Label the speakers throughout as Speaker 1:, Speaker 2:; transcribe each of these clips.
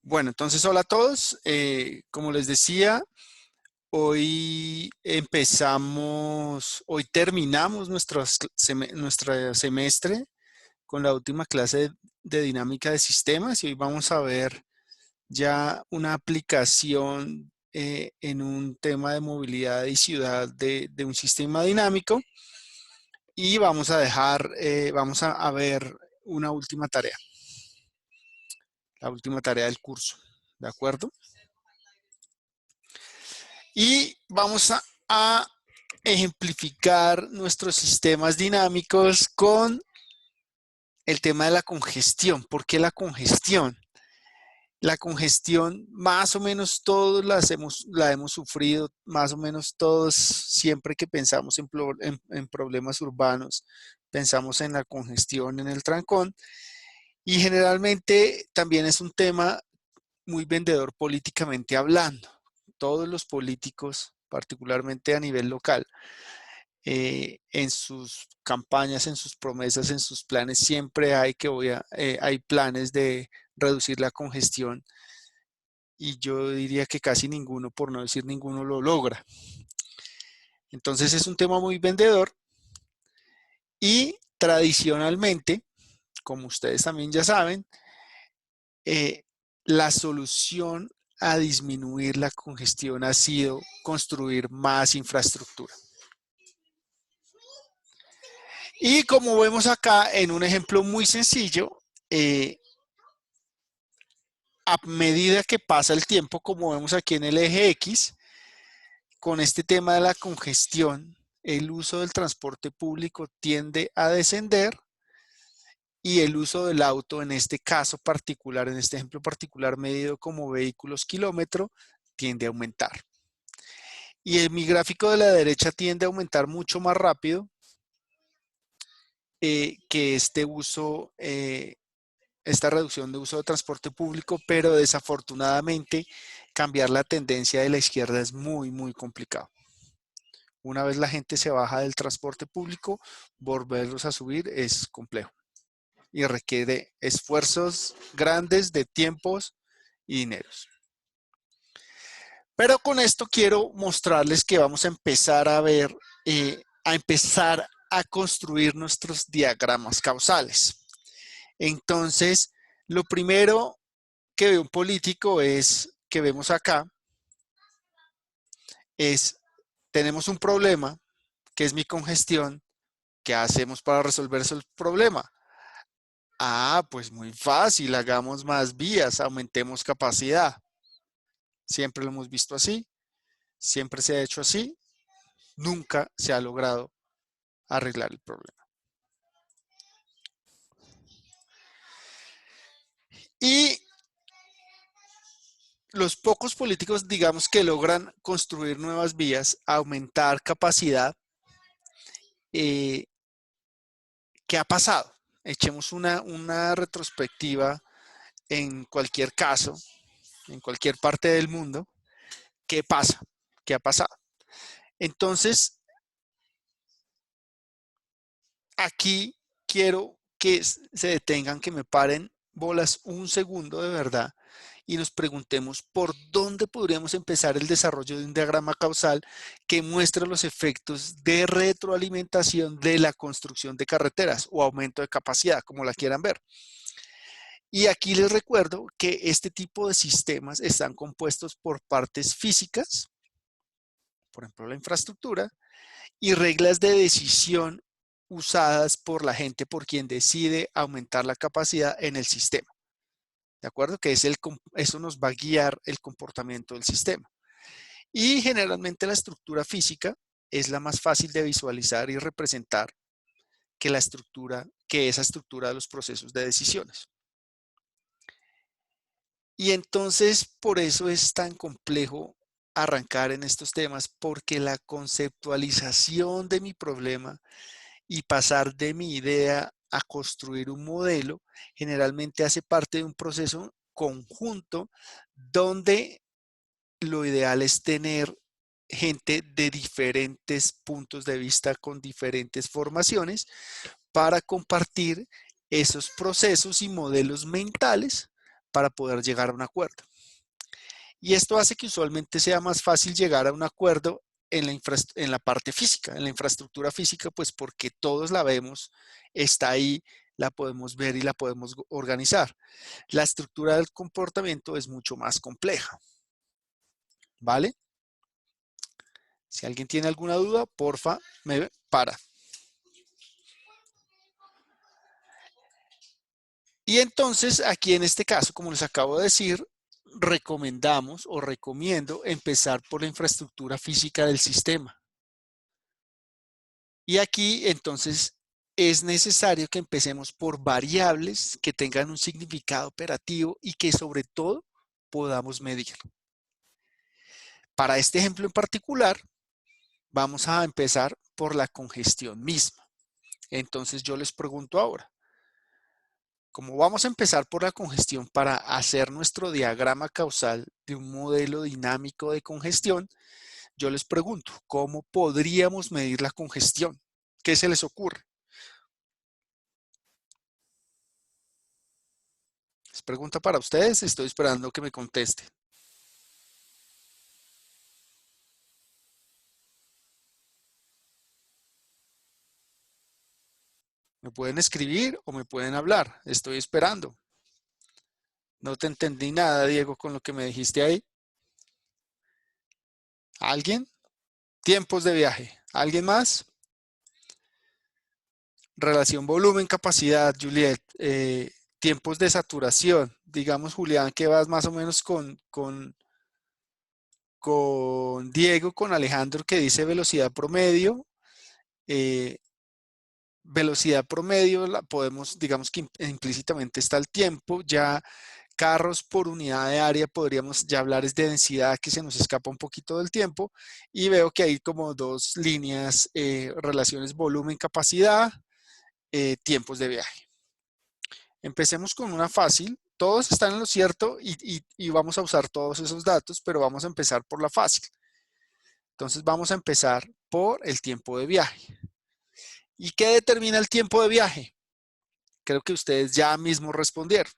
Speaker 1: Bueno, entonces hola a todos. Como les decía, hoy terminamos nuestro semestre con la última clase de dinámica de sistemas y hoy vamos a ver ya una aplicación en un tema de movilidad y ciudad de un sistema dinámico y vamos a ver una última tarea, la última tarea del curso, ¿de acuerdo? Y vamos a ejemplificar nuestros sistemas dinámicos con el tema de la congestión. ¿Por qué la congestión? La congestión, más o menos todos la hemos sufrido, más o menos todos, siempre que pensamos en problemas urbanos, pensamos en la congestión, en el trancón, y generalmente también es un tema muy vendedor políticamente hablando. Todos los políticos, particularmente a nivel local, en sus campañas, en sus promesas, en sus planes, siempre hay planes de reducir la congestión y yo diría que casi ninguno, por no decir ninguno, lo logra. Entonces es un tema muy vendedor y tradicionalmente, como ustedes también ya saben, eh, la solución a disminuir la congestión ha sido construir más infraestructura. Y como vemos acá en un ejemplo muy sencillo, a medida que pasa el tiempo, como vemos aquí en el eje X, con este tema de la congestión, el uso del transporte público tiende a descender y el uso del auto, en este caso particular, en este ejemplo particular medido como vehículos kilómetro, tiende a aumentar. Y en mi gráfico de la derecha tiende a aumentar mucho más rápido que esta reducción de uso de transporte público, pero desafortunadamente cambiar la tendencia de la izquierda es muy, muy complicado. Una vez la gente se baja del transporte público, volverlos a subir es complejo y requiere esfuerzos grandes de tiempos y dineros. Pero con esto quiero mostrarles que vamos a empezar a empezar a construir nuestros diagramas causales. Entonces, lo primero que ve un político que vemos acá, tenemos un problema, que es mi congestión. ¿Qué hacemos para resolver ese problema? Pues muy fácil, hagamos más vías, aumentemos capacidad. Siempre lo hemos visto así, siempre se ha hecho así, nunca se ha logrado arreglar el problema. Y los pocos políticos, digamos, que logran construir nuevas vías, aumentar capacidad, ¿qué ha pasado? Echemos una retrospectiva en cualquier caso, en cualquier parte del mundo. ¿Qué pasa? ¿Qué ha pasado? Entonces, aquí quiero que se detengan, que me paren bolas un segundo de verdad y nos preguntemos por dónde podríamos empezar el desarrollo de un diagrama causal que muestre los efectos de retroalimentación de la construcción de carreteras o aumento de capacidad, como la quieran ver. Y aquí les recuerdo que este tipo de sistemas están compuestos por partes físicas, por ejemplo la infraestructura, y reglas de decisión usadas por la gente, por quien decide aumentar la capacidad en el sistema. ¿De acuerdo? Que eso nos va a guiar el comportamiento del sistema. Y generalmente la estructura física es la más fácil de visualizar y representar que esa estructura de los procesos de decisiones. Y entonces por eso es tan complejo arrancar en estos temas, porque la conceptualización de mi problema y pasar de mi idea a construir un modelo generalmente hace parte de un proceso conjunto donde lo ideal es tener gente de diferentes puntos de vista con diferentes formaciones para compartir esos procesos y modelos mentales para poder llegar a un acuerdo. Y esto hace que usualmente sea más fácil llegar a un acuerdo en la parte física, en la infraestructura física, pues porque todos la vemos, está ahí, la podemos ver y la podemos organizar. La estructura del comportamiento es mucho más compleja, ¿vale? Si alguien tiene alguna duda, porfa, me para. Y entonces, aquí en este caso, como les acabo de decir, recomendamos o recomiendo empezar por la infraestructura física del sistema. Y aquí, entonces, es necesario que empecemos por variables que tengan un significado operativo y que sobre todo podamos medir. Para este ejemplo en particular, vamos a empezar por la congestión misma. Entonces yo les pregunto ahora, como vamos a empezar por la congestión para hacer nuestro diagrama causal de un modelo dinámico de congestión, yo les pregunto, ¿cómo podríamos medir la congestión? ¿Qué se les ocurre? Es pregunta para ustedes, estoy esperando que me contesten. Me pueden escribir o me pueden hablar, estoy esperando. No te entendí nada, Diego, con lo que me dijiste ahí. ¿Alguien? Tiempos de viaje. ¿Alguien más? Relación volumen-capacidad, Juliet. Tiempos de saturación. Digamos, Julián, que vas más o menos con Diego, con Alejandro, que dice velocidad promedio. Velocidad promedio, la podemos, digamos que implícitamente está el tiempo. Ya carros por unidad de área, podríamos ya hablar es de densidad, que se nos escapa un poquito del tiempo. Y veo que hay como dos líneas, relaciones volumen-capacidad, tiempos de viaje. Empecemos con una fácil. Todos están en lo cierto y vamos a usar todos esos datos, pero vamos a empezar por la fácil. Entonces vamos a empezar por el tiempo de viaje. ¿Y qué determina el tiempo de viaje? Creo que ustedes ya mismo respondieron.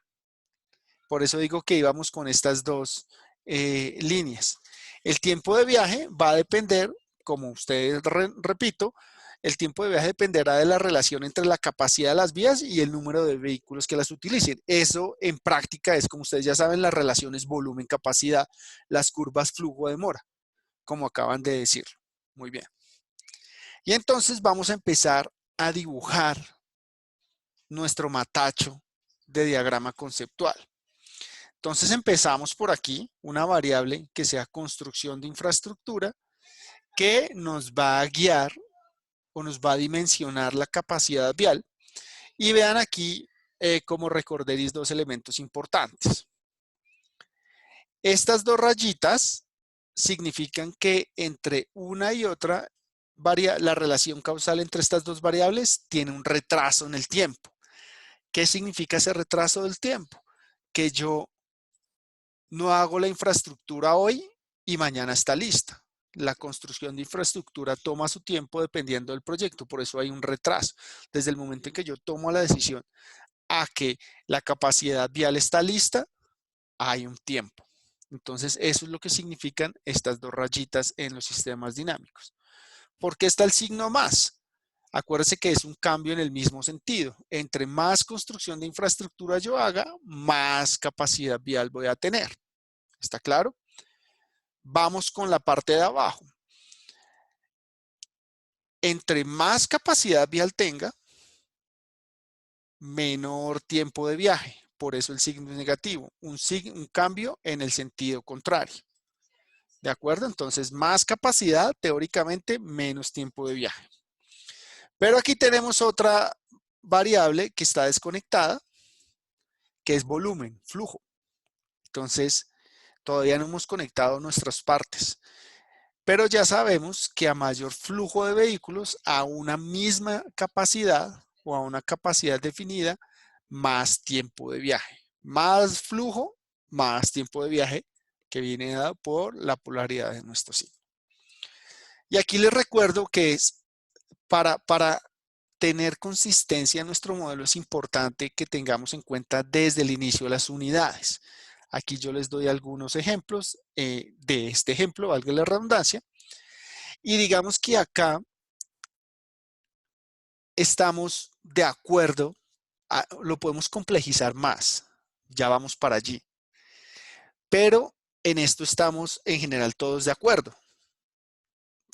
Speaker 1: Por eso digo que íbamos con estas dos líneas. El tiempo de viaje va a depender, como ustedes repito, el tiempo de viaje dependerá de la relación entre la capacidad de las vías y el número de vehículos que las utilicen. Eso en práctica es, como ustedes ya saben, las relaciones volumen-capacidad, las curvas flujo-demora, como acaban de decir. Muy bien. Y entonces vamos a empezar a dibujar nuestro matacho de diagrama conceptual. Entonces empezamos por aquí, una variable que sea construcción de infraestructura, que nos va a guiar o nos va a dimensionar la capacidad vial. Y vean aquí como recorderis dos elementos importantes. Estas dos rayitas significan que entre una y otra, la relación causal entre estas dos variables tiene un retraso en el tiempo. ¿Qué significa ese retraso del tiempo? Que yo no hago la infraestructura hoy y mañana está lista. La construcción de infraestructura toma su tiempo dependiendo del proyecto, por eso hay un retraso. Desde el momento en que yo tomo la decisión a que la capacidad vial está lista, hay un tiempo. Entonces, eso es lo que significan estas dos rayitas en los sistemas dinámicos. ¿Por qué está el signo más? Acuérdense que es un cambio en el mismo sentido. Entre más construcción de infraestructura yo haga, más capacidad vial voy a tener. ¿Está claro? Vamos con la parte de abajo. Entre más capacidad vial tenga, menor tiempo de viaje. Por eso el signo es negativo. Un cambio en el sentido contrario. ¿De acuerdo? Entonces, más capacidad, teóricamente, menos tiempo de viaje. Pero aquí tenemos otra variable que está desconectada, que es volumen, flujo. Entonces, todavía no hemos conectado nuestras partes. Pero ya sabemos que a mayor flujo de vehículos, a una misma capacidad o a una capacidad definida, más tiempo de viaje. Más flujo, más tiempo de viaje, que viene dado por la polaridad de nuestro signo. Y aquí les recuerdo que es para tener consistencia en nuestro modelo es importante que tengamos en cuenta desde el inicio de las unidades. Aquí yo les doy algunos ejemplos de este ejemplo, valga la redundancia. Y digamos que acá estamos de acuerdo, lo podemos complejizar más, ya vamos para allí. Pero en esto estamos en general todos de acuerdo.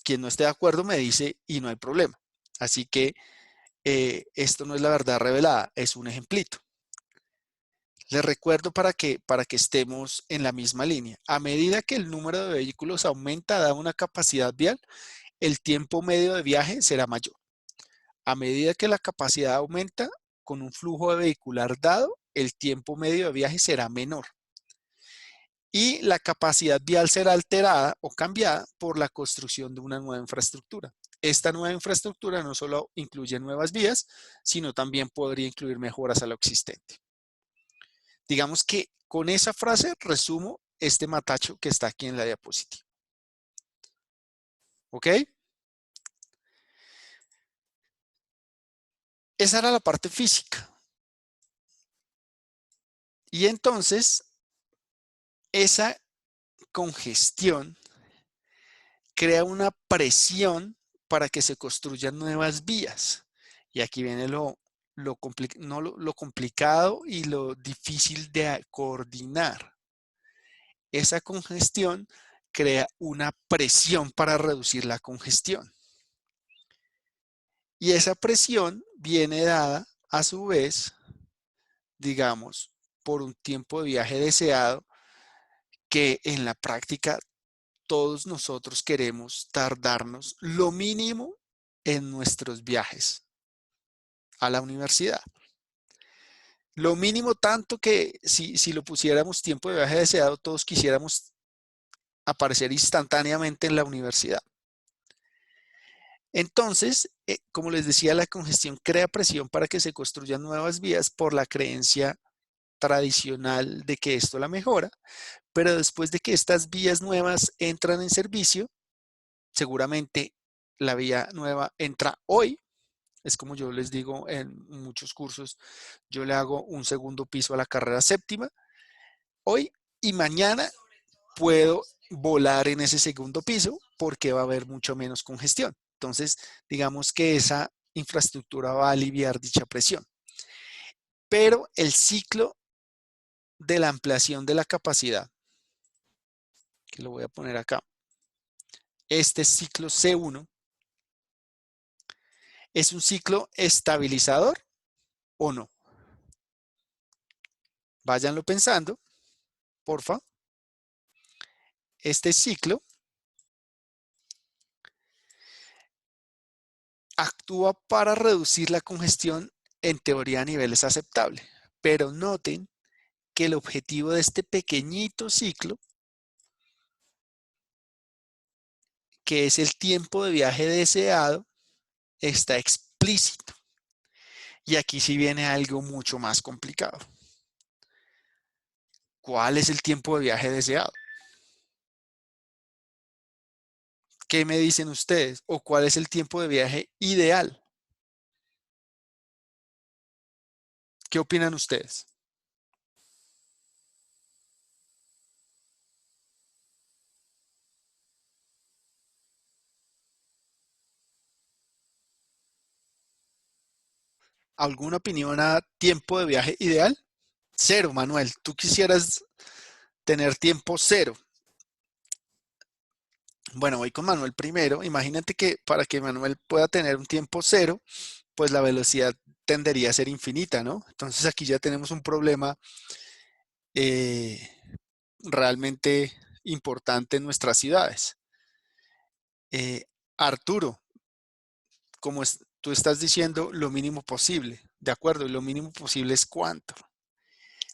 Speaker 1: Quien no esté de acuerdo me dice y no hay problema. Así que esto no es la verdad revelada, es un ejemplito. Les recuerdo para que estemos en la misma línea. A medida que el número de vehículos aumenta, dada una capacidad vial, el tiempo medio de viaje será mayor. A medida que la capacidad aumenta, con un flujo de vehicular dado, el tiempo medio de viaje será menor. Y la capacidad vial será alterada o cambiada por la construcción de una nueva infraestructura. Esta nueva infraestructura no solo incluye nuevas vías, sino también podría incluir mejoras a lo existente. Digamos que con esa frase resumo este matacho que está aquí en la diapositiva. ¿Ok? Esa era la parte física. Y entonces, esa congestión crea una presión para que se construyan nuevas vías. Y aquí viene lo complicado y lo difícil de coordinar. Esa congestión crea una presión para reducir la congestión. Y esa presión viene dada, a su vez, digamos, por un tiempo de viaje deseado que en la práctica todos nosotros queremos tardarnos lo mínimo en nuestros viajes a la universidad. Lo mínimo tanto que si lo pusiéramos tiempo de viaje deseado, todos quisiéramos aparecer instantáneamente en la universidad. Entonces, como les decía, la congestión crea presión para que se construyan nuevas vías por la creencia tradicional de que esto la mejora, pero después de que estas vías nuevas entran en servicio, seguramente la vía nueva entra hoy. Es como yo les digo en muchos cursos, yo le hago un segundo piso a la carrera séptima hoy y mañana puedo volar en ese segundo piso porque va a haber mucho menos congestión. Entonces, digamos que esa infraestructura va a aliviar dicha presión. Pero el ciclo de la ampliación de la capacidad, que lo voy a poner acá, este ciclo C1, ¿es un ciclo estabilizador o no? Váyanlo pensando, porfa. Este ciclo actúa para reducir la congestión en teoría a niveles aceptables, pero noten que el objetivo de este pequeñito ciclo, que es el tiempo de viaje deseado, está explícito. Y aquí sí viene algo mucho más complicado. ¿Cuál es el tiempo de viaje deseado? ¿Qué me dicen ustedes? ¿O cuál es el tiempo de viaje ideal? ¿Qué opinan ustedes? ¿Alguna opinión a tiempo de viaje ideal? Cero, Manuel. Tú quisieras tener tiempo cero. Bueno, voy con Manuel primero. Imagínate que para que Manuel pueda tener un tiempo cero, pues la velocidad tendería a ser infinita, ¿no? Entonces aquí ya tenemos un problema eh, realmente importante en nuestras ciudades. Eh, Arturo, como tú estás diciendo, lo mínimo posible, ¿de acuerdo? Y lo mínimo posible es cuánto.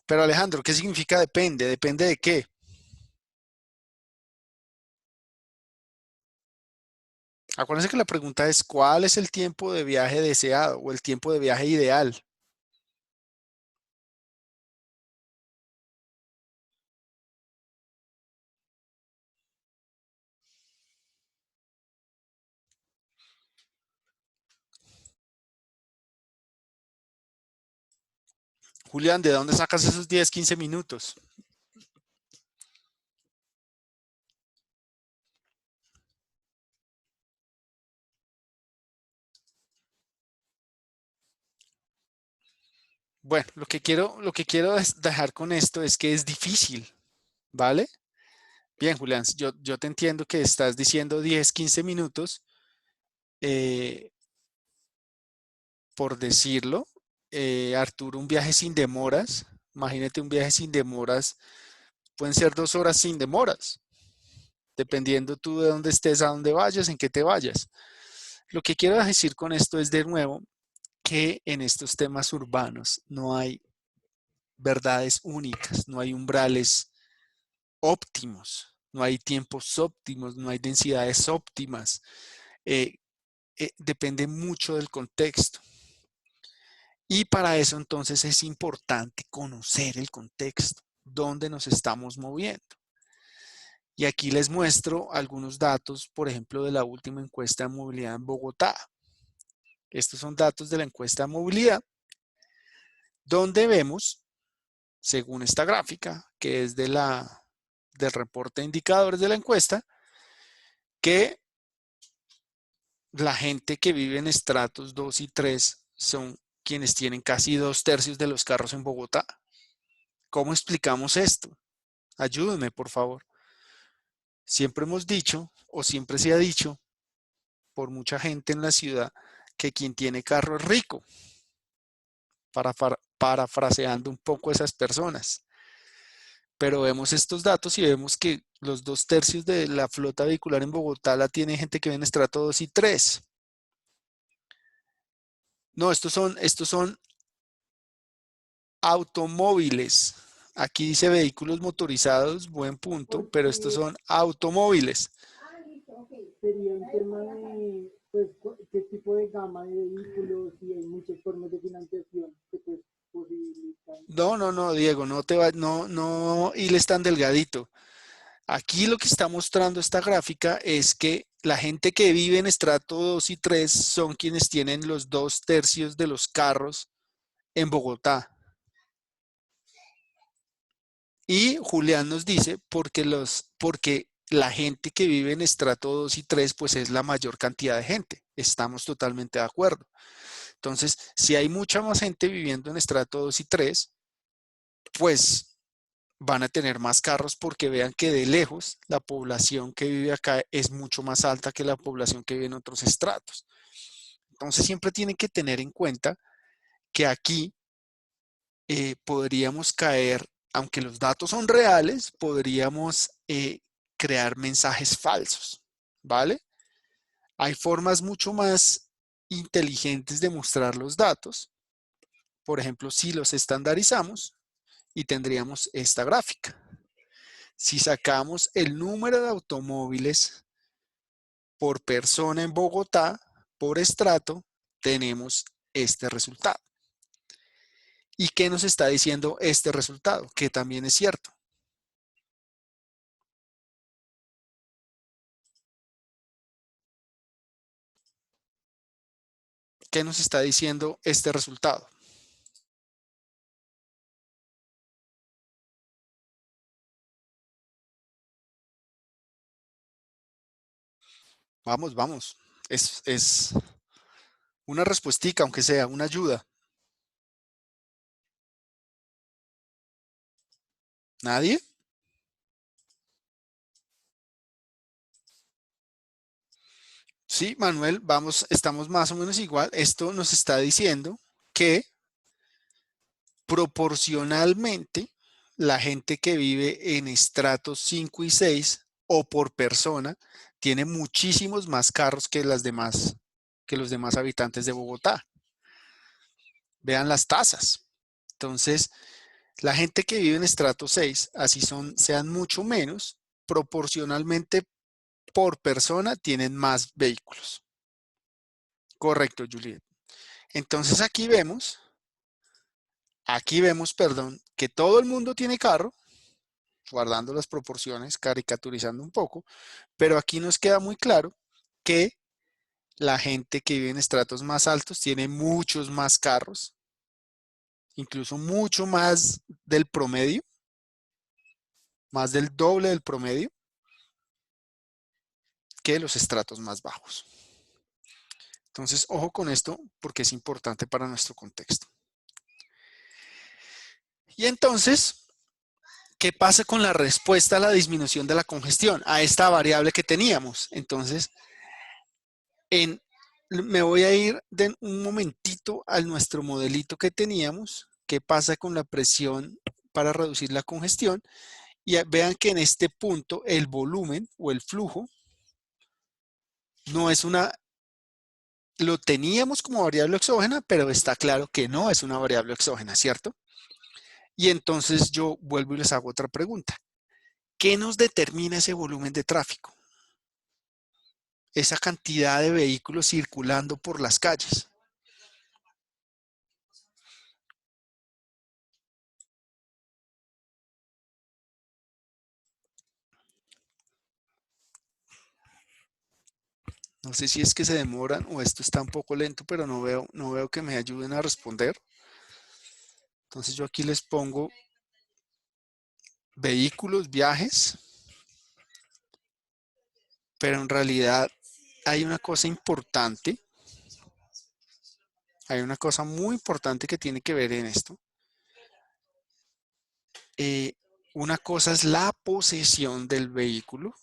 Speaker 1: Pero Alejandro, ¿qué significa depende? ¿Depende de qué? Acuérdense que la pregunta es ¿cuál es el tiempo de viaje deseado o el tiempo de viaje ideal? Julián, ¿de dónde sacas esos 10, 15 minutos? Bueno, lo que quiero dejar con esto es que es difícil, ¿vale? Bien, Julián, yo te entiendo que estás diciendo 10, 15 minutos, eh, por decirlo. Arturo, un viaje sin demoras, imagínate un viaje sin demoras, pueden ser 2 horas sin demoras, dependiendo tú de dónde estés, a dónde vayas, en qué te vayas. Lo que quiero decir con esto es de nuevo que en estos temas urbanos no hay verdades únicas, no hay umbrales óptimos, no hay tiempos óptimos, no hay densidades óptimas. Eh, Depende mucho del contexto. Y para eso entonces es importante conocer el contexto, dónde nos estamos moviendo. Y aquí les muestro algunos datos, por ejemplo, de la última encuesta de movilidad en Bogotá. Estos son datos de la encuesta de movilidad, donde vemos, según esta gráfica, que es del reporte de indicadores de la encuesta, que la gente que vive en estratos 2 y 3 son quienes tienen casi 2/3 de los carros en Bogotá. ¿Cómo explicamos esto? Ayúdenme, por favor. Siempre hemos dicho, o siempre se ha dicho, por mucha gente en la ciudad, que quien tiene carro es rico, parafraseando un poco a esas personas. Pero vemos estos datos y vemos que los 2/3 de la flota vehicular en Bogotá la tiene gente que vive en estrato 2 y 3. No, estos son automóviles. Aquí dice vehículos motorizados, buen punto, pero estos
Speaker 2: Porque
Speaker 1: son automóviles.
Speaker 2: sería un tema de pues, qué tipo de gama de vehículos y hay muchas formas de financiación que pues, posibilitan.
Speaker 1: No, no, no, Diego, no te va, no, no, y le tan delgadito. Aquí lo que está mostrando esta gráfica es que la gente que vive en estrato 2 y 3 son quienes tienen los 2/3 de los carros en Bogotá. Y Julián nos dice porque la gente que vive en estrato 2 y 3 pues es la mayor cantidad de gente. Estamos totalmente de acuerdo. Entonces, si hay mucha más gente viviendo en estrato 2 y 3, pues van a tener más carros porque vean que de lejos la población que vive acá es mucho más alta que la población que vive en otros estratos. Entonces siempre tienen que tener en cuenta que aquí podríamos caer, aunque los datos son reales, podríamos crear mensajes falsos, ¿vale? Hay formas mucho más inteligentes de mostrar los datos. Por ejemplo, si los estandarizamos y tendríamos esta gráfica. Si sacamos el número de automóviles por persona en Bogotá, por estrato, tenemos este resultado. ¿Y qué nos está diciendo este resultado? Que también es cierto. ¿Qué nos está diciendo este resultado? Vamos, vamos. Es una respuestica, aunque sea una ayuda. ¿Nadie? Sí, Manuel, vamos, estamos más o menos igual. Esto nos está diciendo que proporcionalmente la gente que vive en estratos 5 y 6 o por persona tiene muchísimos más carros que que los demás habitantes de Bogotá. Vean las tasas. Entonces, la gente que vive en estrato 6, así sean mucho menos, proporcionalmente por persona tienen más vehículos. Correcto, Juliet. Entonces perdón, que todo el mundo tiene carro, guardando las proporciones, caricaturizando un poco, pero aquí nos queda muy claro que la gente que vive en estratos más altos tiene muchos más carros incluso mucho más del promedio, más del doble del promedio que los estratos más bajos. Entonces, ojo con esto porque es importante para nuestro contexto. Y entonces, ¿qué pasa con la respuesta a la disminución de la congestión? A esta variable que teníamos. Entonces, me voy a ir de un momentito a nuestro modelito que teníamos. ¿Qué pasa con la presión para reducir la congestión? Y vean que en este punto el volumen o el flujo no es una, lo teníamos como variable exógena, pero está claro que no es una variable exógena, ¿cierto? Y entonces yo vuelvo y les hago otra pregunta. ¿Qué nos determina ese volumen de tráfico? Esa cantidad de vehículos circulando por las calles. No sé si es que se demoran o esto está un poco lento, pero no veo que me ayuden a responder. Entonces yo aquí les pongo vehículos, viajes, pero en realidad hay una cosa importante, hay una cosa muy importante que tiene que ver en esto. Una cosa es la posesión del vehículo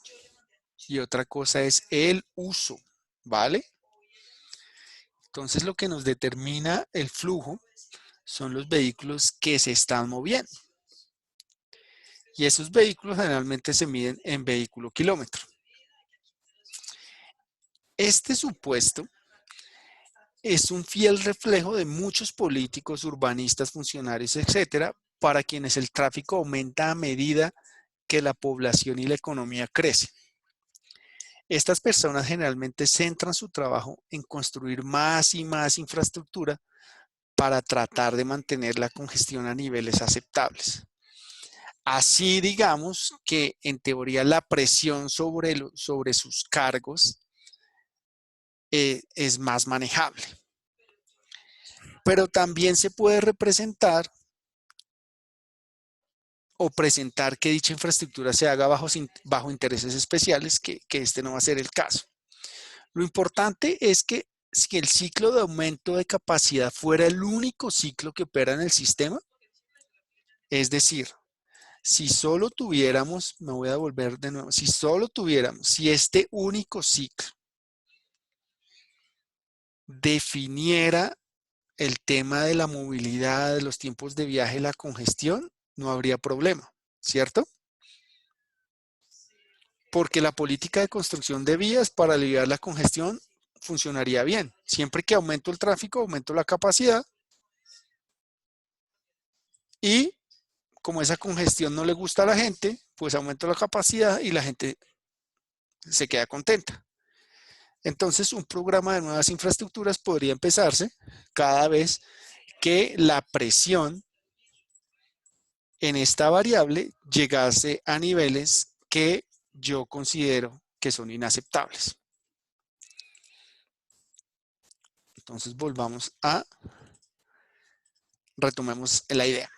Speaker 1: y otra cosa es el uso, ¿vale? Entonces lo que nos determina el flujo son los vehículos que se están moviendo. Y esos vehículos generalmente se miden en vehículo kilómetro. Este supuesto es un fiel reflejo de muchos políticos, urbanistas, funcionarios, etcétera, para quienes el tráfico aumenta a medida que la población y la economía crecen. Estas personas generalmente centran su trabajo en construir más y más infraestructura para tratar de mantener la congestión a niveles aceptables. Así digamos que en teoría la presión sobre sus cargos es más manejable. Pero también se puede representar o presentar que dicha infraestructura se haga bajo intereses especiales, que este no va a ser el caso. Lo importante es que si el ciclo de aumento de capacidad fuera el único ciclo que opera en el sistema, es decir, si solo tuviéramos, me voy a volver de nuevo, si este único ciclo definiera el tema de la movilidad, de los tiempos de viaje, la congestión, no habría problema, ¿cierto? Porque la política de construcción de vías para aliviar la congestión funcionaría bien. Siempre que aumento el tráfico, aumento la capacidad y como esa congestión no le gusta a la gente, pues aumento la capacidad y la gente se queda contenta. Entonces, un programa de nuevas infraestructuras podría empezarse cada vez que la presión en esta variable llegase a niveles que yo considero que son inaceptables. Entonces, retomemos la idea.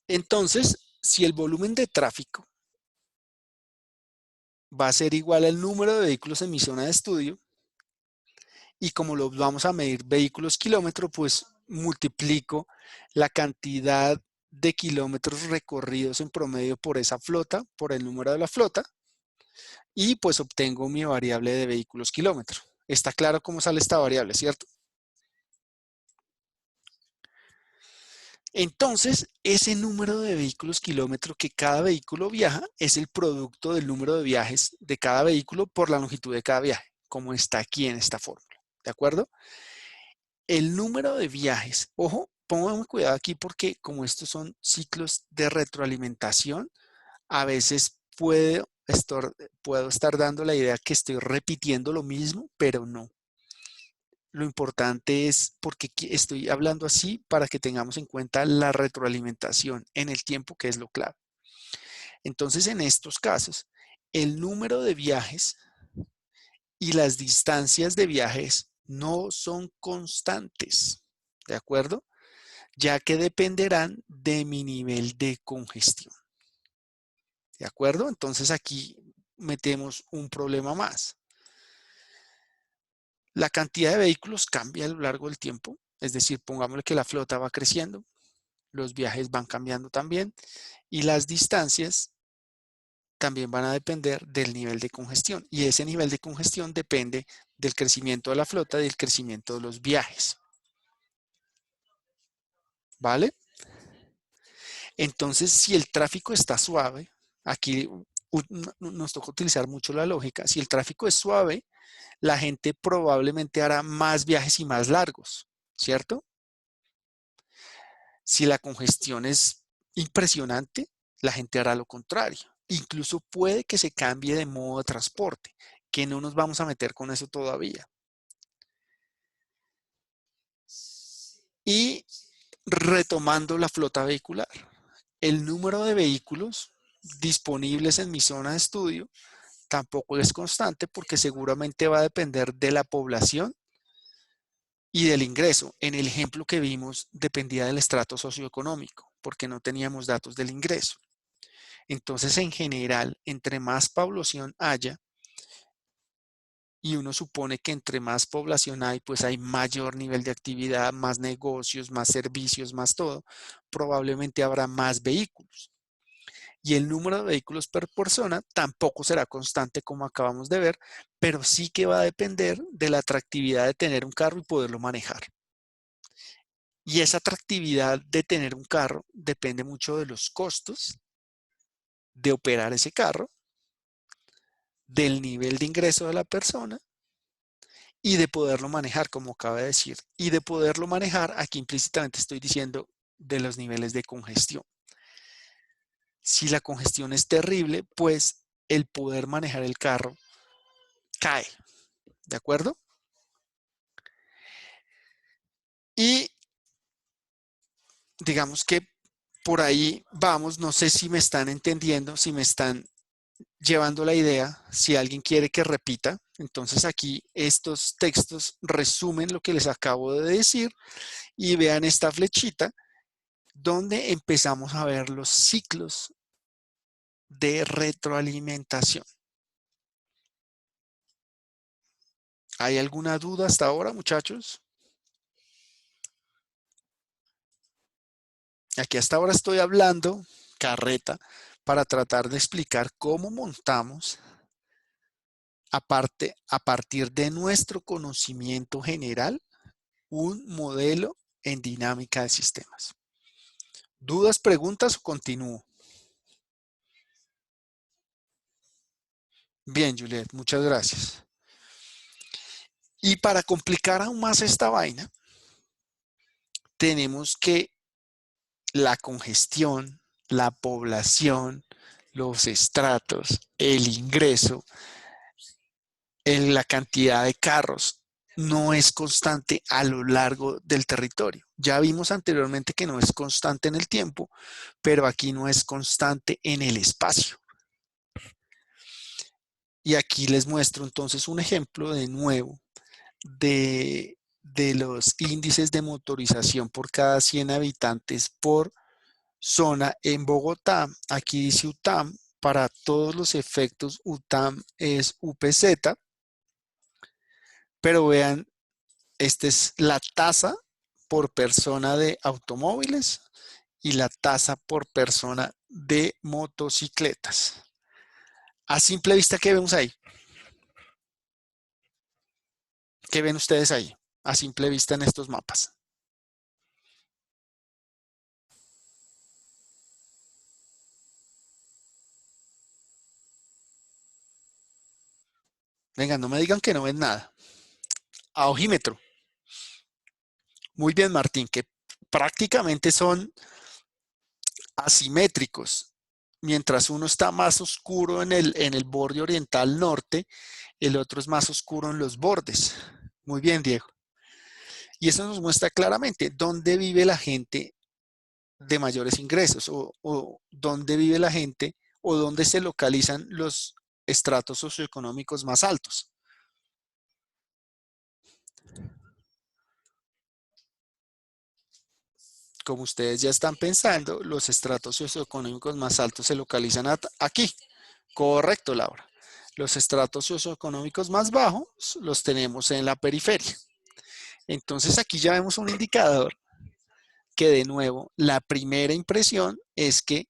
Speaker 1: Entonces, si el volumen de tráfico va a ser igual al número de vehículos en mi zona de estudio, y como lo vamos a medir vehículos kilómetro, pues multiplico la cantidad de kilómetros recorridos en promedio por esa flota, por el número de la flota, y pues obtengo mi variable de vehículos kilómetro. Está claro cómo sale esta variable, ¿cierto? Entonces, ese número de vehículos kilómetro que cada vehículo viaja es el producto del número de viajes de cada vehículo por la longitud de cada viaje, como está aquí en esta fórmula. ¿De acuerdo? El número de viajes, ojo, pónganme cuidado aquí porque como estos son ciclos de retroalimentación, a veces puedo estar dando la idea que estoy repitiendo lo mismo, pero no. Lo importante es porque estoy hablando así para que tengamos en cuenta la retroalimentación en el tiempo, que es lo clave. Entonces, en estos casos, el número de viajes y las distancias de viajes no son constantes, ¿de acuerdo? ya que dependerán de mi nivel de congestión. ¿De acuerdo? Entonces aquí metemos un problema más. La cantidad de vehículos cambia a lo largo del tiempo, es decir, pongámosle que la flota va creciendo, los viajes van cambiando también y las distancias también van a depender del nivel de congestión y ese nivel de congestión depende del crecimiento de la flota y del crecimiento de los viajes. ¿Vale? Entonces, si el tráfico está suave, aquí nos toca utilizar mucho la lógica, si el tráfico es suave, la gente probablemente hará más viajes y más largos, ¿cierto? Si la congestión es impresionante, la gente hará lo contrario. Incluso puede que se cambie de modo de transporte, que no nos vamos a meter con eso todavía. Y retomando la flota vehicular, el número de vehículos disponibles en mi zona de estudio tampoco es constante porque seguramente va a depender de la población y del ingreso. En el ejemplo que vimos dependía del estrato socioeconómico porque no teníamos datos del ingreso. Entonces, en general, entre más población haya, y uno supone que entre más población hay, pues hay mayor nivel de actividad, más negocios, más servicios, más todo, probablemente habrá más vehículos. Y el número de vehículos por persona tampoco será constante como acabamos de ver, pero sí que va a depender de la atractividad de tener un carro y poderlo manejar. Y esa atractividad de tener un carro depende mucho de los costos de operar ese carro, del nivel de ingreso de la persona y de poderlo manejar, como acaba de decir. Y de poderlo manejar, aquí implícitamente estoy diciendo de los niveles de congestión. Si la congestión es terrible, pues el poder manejar el carro cae. ¿De acuerdo? Y digamos que por ahí vamos, no sé si me están entendiendo, si me están llevando la idea, si alguien quiere que repita. Entonces aquí estos textos resumen lo que les acabo de decir y vean esta flechita donde empezamos a ver los ciclos de retroalimentación. ¿Hay alguna duda hasta ahora, muchachos? Aquí hasta ahora estoy hablando carreta para tratar de explicar cómo montamos a partir de nuestro conocimiento general un modelo en dinámica de sistemas. ¿Dudas, preguntas o continúo? Bien, Juliet, muchas gracias. Y para complicar aún más esta vaina, tenemos que la congestión, la población, los estratos, el ingreso, la cantidad de carros no es constante a lo largo del territorio. Ya vimos anteriormente que no es constante en el tiempo, pero aquí no es constante en el espacio. Y aquí les muestro entonces un ejemplo de nuevo de los índices de motorización por cada 100 habitantes por zona en Bogotá. Aquí dice UTAM, para todos los efectos UTAM es UPZ, pero vean, esta es la tasa por persona de automóviles y la tasa por persona de motocicletas. A simple vista, ¿qué vemos ahí? ¿Qué ven ustedes ahí? A simple vista en estos mapas. Venga, no me digan que no ven nada. A ojímetro. Muy bien, Martín, que prácticamente son asimétricos. Mientras uno está más oscuro en el borde oriental norte, el otro es más oscuro en los bordes. Muy bien, Diego. Y eso nos muestra claramente dónde vive la gente de mayores ingresos o dónde vive la gente o dónde se localizan los estratos socioeconómicos más altos. Como ustedes ya están pensando, los estratos socioeconómicos más altos se localizan aquí. Correcto, Laura. Los estratos socioeconómicos más bajos los tenemos en la periferia. Entonces aquí ya vemos un indicador que de nuevo, la primera impresión es que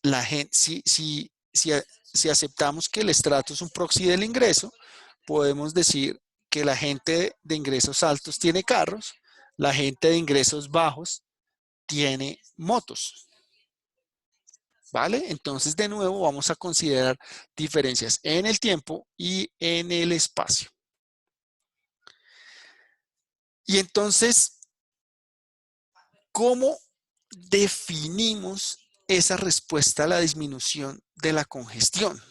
Speaker 1: la gente, si aceptamos que el estrato es un proxy del ingreso, podemos decir que la gente de ingresos altos tiene carros, la gente de ingresos bajos tiene motos. ¿Vale? Entonces, de nuevo, vamos a considerar diferencias en el tiempo y en el espacio. Y entonces, ¿cómo definimos esa respuesta a la disminución de la congestión?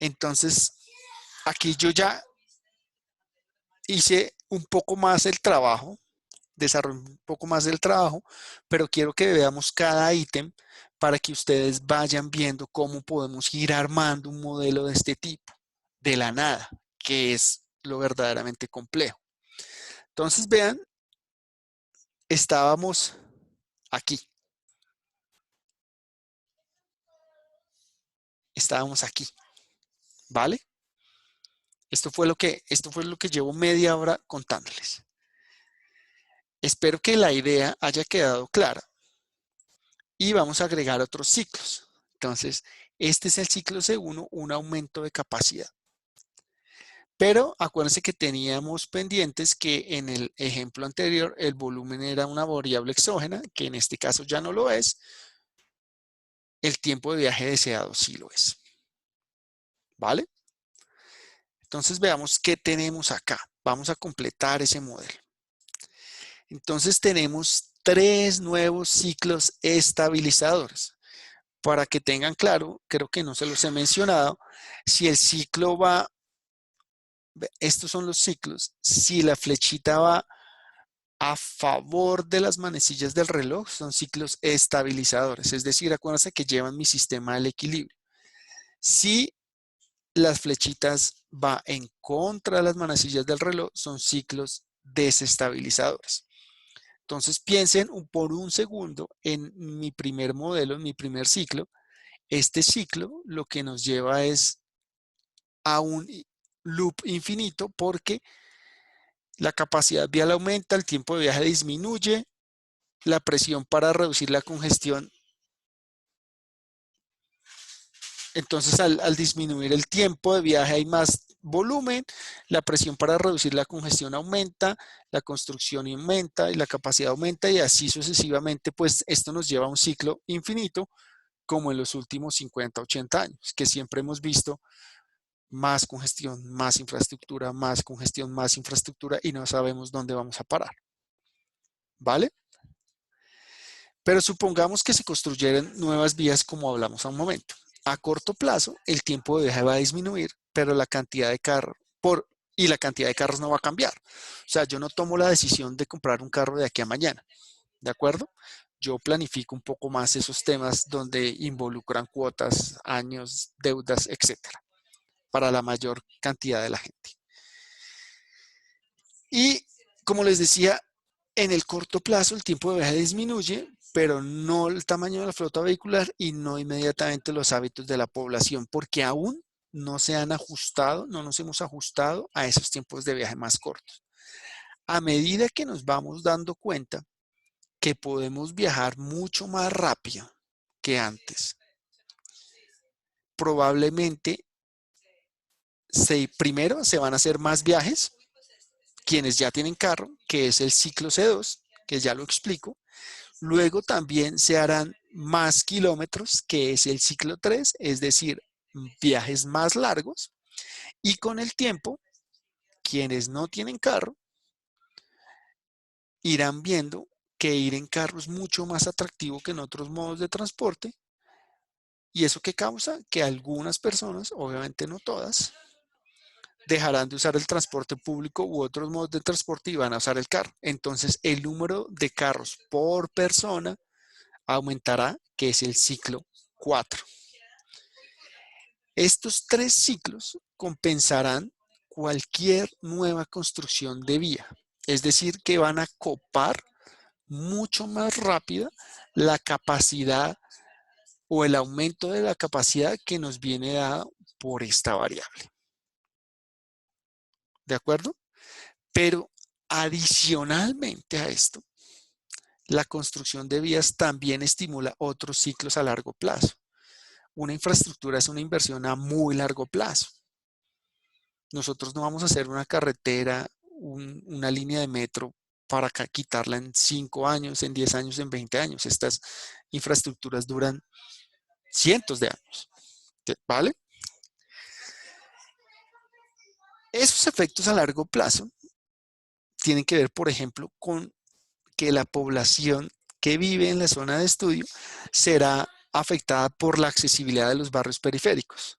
Speaker 1: Entonces, aquí yo ya hice un poco más el trabajo, desarrollé un poco más del trabajo, pero quiero que veamos cada ítem para que ustedes vayan viendo cómo podemos ir armando un modelo de este tipo, de la nada, que es lo verdaderamente complejo. Entonces, vean, estábamos aquí. Estábamos aquí, ¿vale? Esto fue lo que llevo media hora contándoles. Espero que la idea haya quedado clara. Y vamos a agregar otros ciclos. Entonces, este es el ciclo C1, un aumento de capacidad. Pero acuérdense que teníamos pendientes que en el ejemplo anterior el volumen era una variable exógena, que en este caso ya no lo es. El tiempo de viaje deseado sí lo es. ¿Vale? Entonces veamos qué tenemos acá. Vamos a completar ese modelo. Entonces tenemos 3 nuevos ciclos estabilizadores. Para que tengan claro, creo que no se los he mencionado, si el ciclo va, estos son los ciclos, si la flechita va a favor de las manecillas del reloj, son ciclos estabilizadores, es decir, acuérdense que llevan mi sistema al equilibrio. Si las flechitas va en contra de las manecillas del reloj, son ciclos desestabilizadores. Entonces piensen por un segundo en mi primer modelo, en mi primer ciclo. Este ciclo lo que nos lleva es a un loop infinito porque la capacidad vial aumenta, el tiempo de viaje disminuye, la presión para reducir la congestión. Entonces, al disminuir el tiempo de viaje hay más volumen, la presión para reducir la congestión aumenta, la construcción aumenta y la capacidad aumenta y así sucesivamente, pues esto nos lleva a un ciclo infinito como en los últimos 50, 80 años, que siempre hemos visto más congestión, más infraestructura, más congestión, más infraestructura y no sabemos dónde vamos a parar. ¿Vale? Pero supongamos que se construyeran nuevas vías como hablamos a un momento. A corto plazo, el tiempo de viaje va a disminuir, pero la cantidad de carros y la cantidad de carros no va a cambiar. O sea, yo no tomo la decisión de comprar un carro de aquí a mañana, ¿de acuerdo? Yo planifico un poco más esos temas donde involucran cuotas, años, deudas, etcétera, para la mayor cantidad de la gente. Y como les decía, en el corto plazo el tiempo de viaje disminuye, pero no el tamaño de la flota vehicular y no inmediatamente los hábitos de la población, porque aún no se han ajustado, no nos hemos ajustado a esos tiempos de viaje más cortos. A medida que nos vamos dando cuenta que podemos viajar mucho más rápido que antes, probablemente primero se van a hacer más viajes, quienes ya tienen carro, que es el ciclo C2, que ya lo explico. Luego también se harán más kilómetros, que es el ciclo 3, es decir, viajes más largos. Y con el tiempo, quienes no tienen carro irán viendo que ir en carro es mucho más atractivo que en otros modos de transporte. ¿Y eso qué causa? Que algunas personas, obviamente no todas, dejarán de usar el transporte público u otros modos de transporte y van a usar el carro. Entonces, el número de carros por persona aumentará, que es el ciclo 4. Estos 3 ciclos compensarán cualquier nueva construcción de vía. Es decir, que van a copar mucho más rápida la capacidad o el aumento de la capacidad que nos viene dado por esta variable. ¿De acuerdo? Pero adicionalmente a esto, la construcción de vías también estimula otros ciclos a largo plazo. Una infraestructura es una inversión a muy largo plazo. Nosotros no vamos a hacer una carretera, una línea de metro para quitarla en 5 años, en 10 años, en 20 años. Estas infraestructuras duran cientos de años, ¿vale? Esos efectos a largo plazo tienen que ver, por ejemplo, con que la población que vive en la zona de estudio será afectada por la accesibilidad de los barrios periféricos.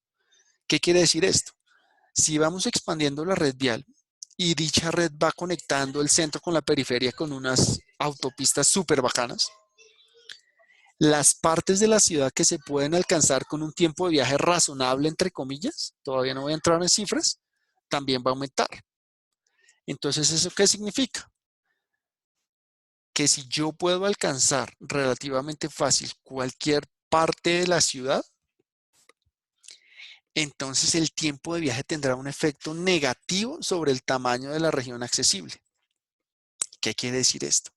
Speaker 1: ¿Qué quiere decir esto? Si vamos expandiendo la red vial y dicha red va conectando el centro con la periferia con unas autopistas súper bacanas, las partes de la ciudad que se pueden alcanzar con un tiempo de viaje razonable, entre comillas, todavía no voy a entrar en cifras, también va a aumentar. Entonces, ¿eso qué significa? Que si yo puedo alcanzar relativamente fácil cualquier parte de la ciudad, entonces el tiempo de viaje tendrá un efecto negativo sobre el tamaño de la región accesible. ¿Qué quiere decir esto?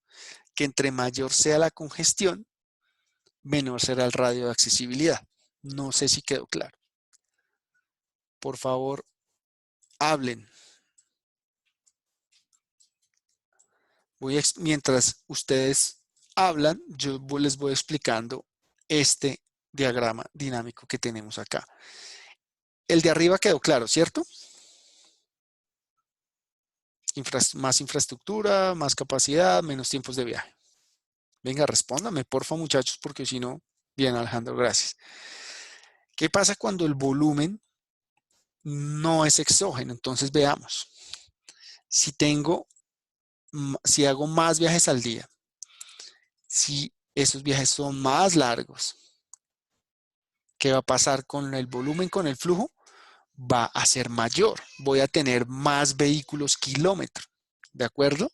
Speaker 1: Que entre mayor sea la congestión, menor será el radio de accesibilidad. No sé si quedó claro. Por favor, hablen. Mientras ustedes hablan, yo les voy explicando este diagrama dinámico que tenemos acá. El de arriba quedó claro, ¿cierto? Más infraestructura, más capacidad, menos tiempos de viaje. Venga, respóndame, porfa, muchachos, porque si no, bien, Alejandro, gracias. ¿Qué pasa cuando el volumen no es exógeno? Entonces veamos. Si hago más viajes al día, si esos viajes son más largos, ¿qué va a pasar con el volumen, con el flujo? Va a ser mayor. Voy a tener más vehículos kilómetro. ¿De acuerdo?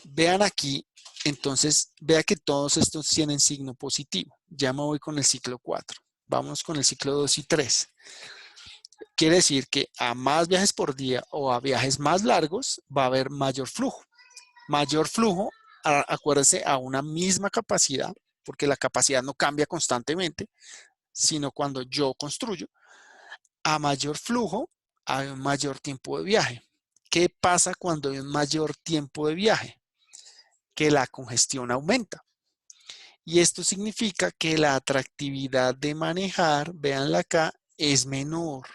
Speaker 1: Vean aquí, entonces, vea que todos estos tienen signo positivo. Ya me voy con el ciclo 4. Vamos con el ciclo 2 y 3. Quiere decir que a más viajes por día o a viajes más largos va a haber mayor flujo. Mayor flujo, acuérdense, a una misma capacidad, porque la capacidad no cambia constantemente, sino cuando yo construyo. A mayor flujo, hay un mayor tiempo de viaje. ¿Qué pasa cuando hay un mayor tiempo de viaje? Que la congestión aumenta. Y esto significa que la atractividad de manejar, véanla acá, es menor.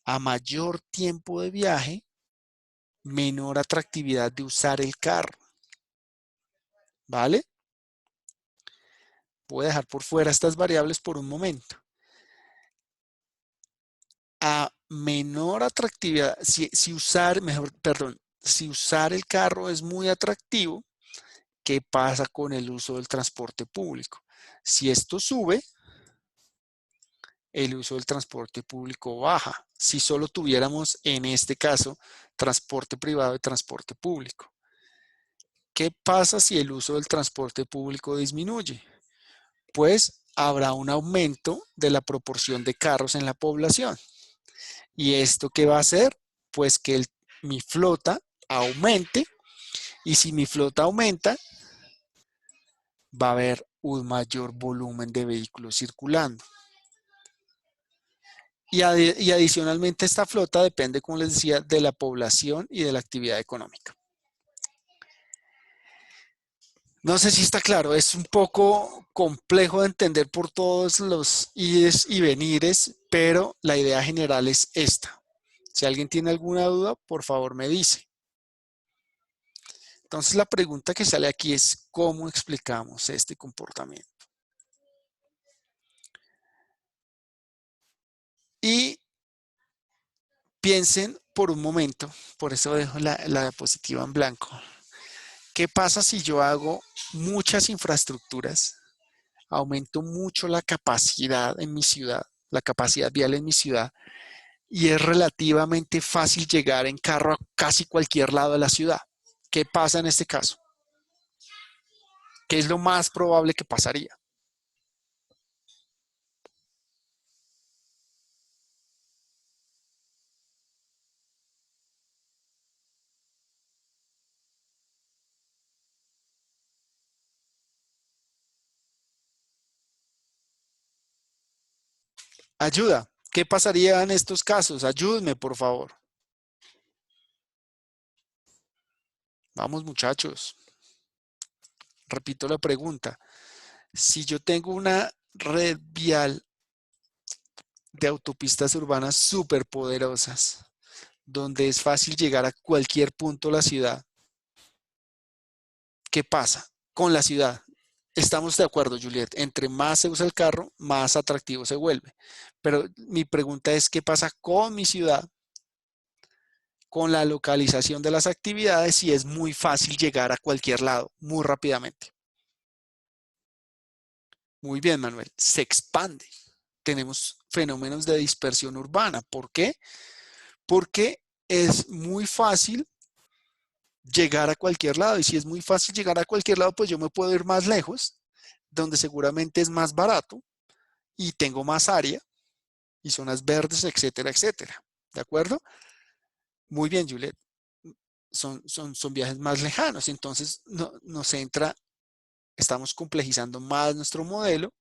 Speaker 1: A mayor tiempo de viaje, menor atractividad de usar el carro. ¿Vale? Voy a dejar por fuera estas variables por un momento. A menor atractividad, si usar el carro es muy atractivo, ¿qué pasa con el uso del transporte público? Si esto sube, el uso del transporte público baja. Si solo tuviéramos, en este caso, transporte privado y transporte público. ¿Qué pasa si el uso del transporte público disminuye? Pues habrá un aumento de la proporción de carros en la población. ¿Y esto qué va a hacer? Pues que mi flota aumente, y si mi flota aumenta, va a haber un mayor volumen de vehículos circulando. Y adicionalmente esta flota depende, como les decía, de la población y de la actividad económica. No sé si está claro, es un poco complejo de entender por todos los ires y venires, pero la idea general es esta. Si alguien tiene alguna duda, por favor me dice. Entonces la pregunta que sale aquí es ¿cómo explicamos este comportamiento? Y piensen por un momento, por eso dejo la diapositiva en blanco. ¿Qué pasa si yo hago muchas infraestructuras, aumento mucho la capacidad en mi ciudad, la capacidad vial en mi ciudad, y es relativamente fácil llegar en carro a casi cualquier lado de la ciudad. ¿Qué pasa en este caso? ¿Qué es lo más probable que pasaría? Ayuda. ¿Qué pasaría en estos casos? Ayúdme, por favor. Vamos, muchachos. Repito la pregunta. Si yo tengo una red vial de autopistas urbanas súper poderosas, donde es fácil llegar a cualquier punto de la ciudad, ¿qué pasa con la ciudad? Estamos de acuerdo, Juliet. Entre más se usa el carro, más atractivo se vuelve. Pero mi pregunta es, ¿qué pasa con mi ciudad, con la localización de las actividades si es muy fácil llegar a cualquier lado muy rápidamente? Muy bien, Manuel. Se expande. Tenemos fenómenos de dispersión urbana. ¿Por qué? Porque es muy fácil llegar a cualquier lado. Y si es muy fácil llegar a cualquier lado, pues yo me puedo ir más lejos, donde seguramente es más barato y tengo más área y zonas verdes, etcétera, etcétera. ¿De acuerdo? Muy bien, Juliet. Son viajes más lejanos. Entonces nos entra, estamos complejizando más nuestro modelo.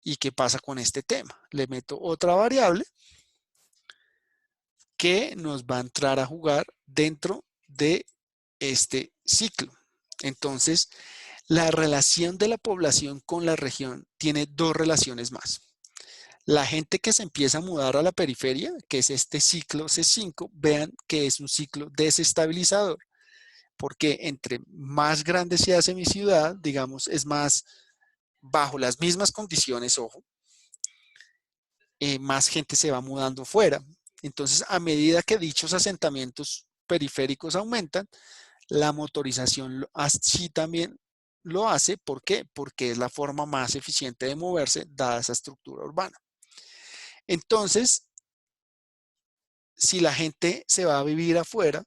Speaker 1: ¿Y qué pasa con este tema? Le meto otra variable que nos va a entrar a jugar dentro de este ciclo. Entonces, la relación de la población con la región tiene dos relaciones más. La gente que se empieza a mudar a la periferia, que es este ciclo C5, vean que es un ciclo desestabilizador, porque entre más grande se hace mi ciudad, digamos, es más bajo las mismas condiciones, ojo, más gente se va mudando fuera. Entonces, a medida que dichos asentamientos periféricos aumentan, la motorización así también lo hace. ¿Por qué? Porque es la forma más eficiente de moverse dada esa estructura urbana. Entonces, si la gente se va a vivir afuera,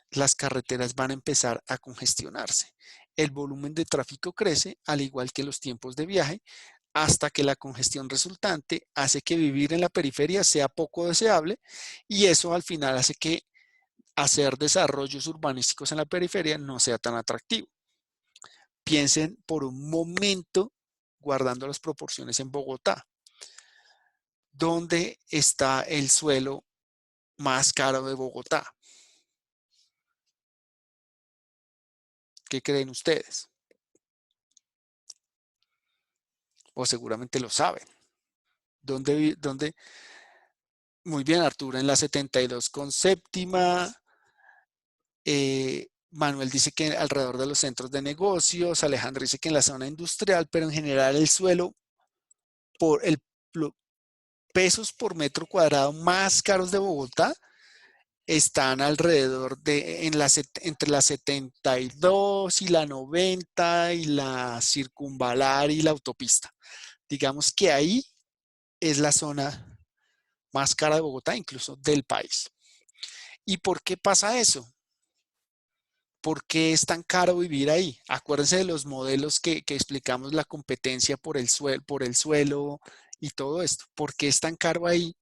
Speaker 1: las carreteras van a empezar a congestionarse. El volumen de tráfico crece, al igual que los tiempos de viaje, hasta que la congestión resultante hace que vivir en la periferia sea poco deseable y eso al final hace que hacer desarrollos urbanísticos en la periferia no sea tan atractivo. Piensen por un momento, guardando las proporciones en Bogotá, ¿dónde está el suelo más caro de Bogotá? ¿Qué creen ustedes? O seguramente lo saben. ¿Dónde? Muy bien, Arturo, en la 72 con séptima. Manuel dice que alrededor de los centros de negocios. Alejandro dice que en la zona industrial, pero en general el suelo por el pesos por metro cuadrado más caros de Bogotá están alrededor de entre la 72 y la 90 y la circunvalar y la autopista. Digamos que ahí es la zona más cara de Bogotá, incluso del país. ¿Y por qué pasa eso? ¿Por qué es tan caro vivir ahí? Acuérdense de los modelos que explicamos, la competencia por el suelo y todo esto. ¿Por qué es tan caro ahí